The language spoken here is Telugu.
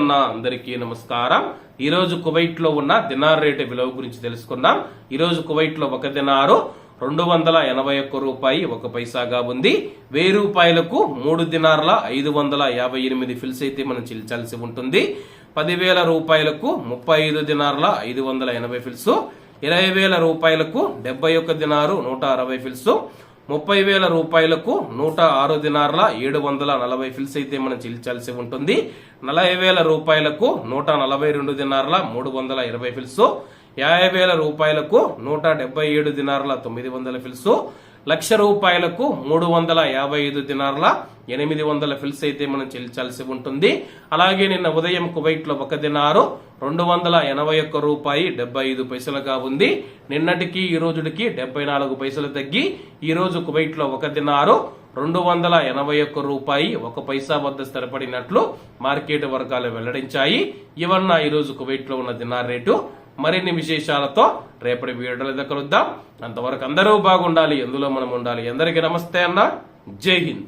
అన్న అందరికీ నమస్కారం. ఈ రోజు కువైట్ లో ఉన్న దినార్ రేటు విలువ గురించి తెలుసుకుందాం. ఈ రోజు కువైట్ లో ఒక దినారు 281 రూపాయి 1 పైసాగా ఉంది. 1000 రూపాయలకు 3 దినార్ల 558 ఫిల్స్ అయితే మనం చెల్లించాల్సి ఉంటుంది. 10,000 రూపాయలకు 35 దినార్ల 580 ఫిల్స్, 20,000 రూపాయలకు 71 దినారు 160 ఫిల్స్, 30,000 రూపాయలకు 106 దినార్ల 740 ఫిల్స్ అయితే మనం చెల్లించాల్సి ఉంటుంది. 40,000 రూపాయలకు 142 దినార్ల 320 ఫిల్స్, 50,000 రూపాయలకు 177 దినార్ల 900 ఫిల్స్, 1,00,000 రూపాయలకు 355 దినార్ల 800 ఫిల్స్ అయితే మనం చెల్లించాల్సి ఉంటుంది. అలాగే నిన్న ఉదయం కువైట్ లో ఒక దినారు 281 రూపాయి 75 పైసలుగా ఉంది. నిన్నటికి ఈ రోజుకి 74 పైసలు తగ్గి ఈ రోజు కువైట్ లో ఒక దినారు 281 రూపాయి 1 పైసా వద్ద స్థిరపడినట్లు మార్కెట్ వర్గాలు వెల్లడించాయి. ఇవన్న ఈ రోజు కువైట్ లో ఉన్న దినార్ రేటు. మరిన్ని విశేషాలతో రేపటి వీడియోలో కలుద్దాం. అంతవరకు అందరూ బాగుండాలి, ఎందులో మనం ఉండాలి. అందరికీ నమస్తే అన్న, జై హింద్.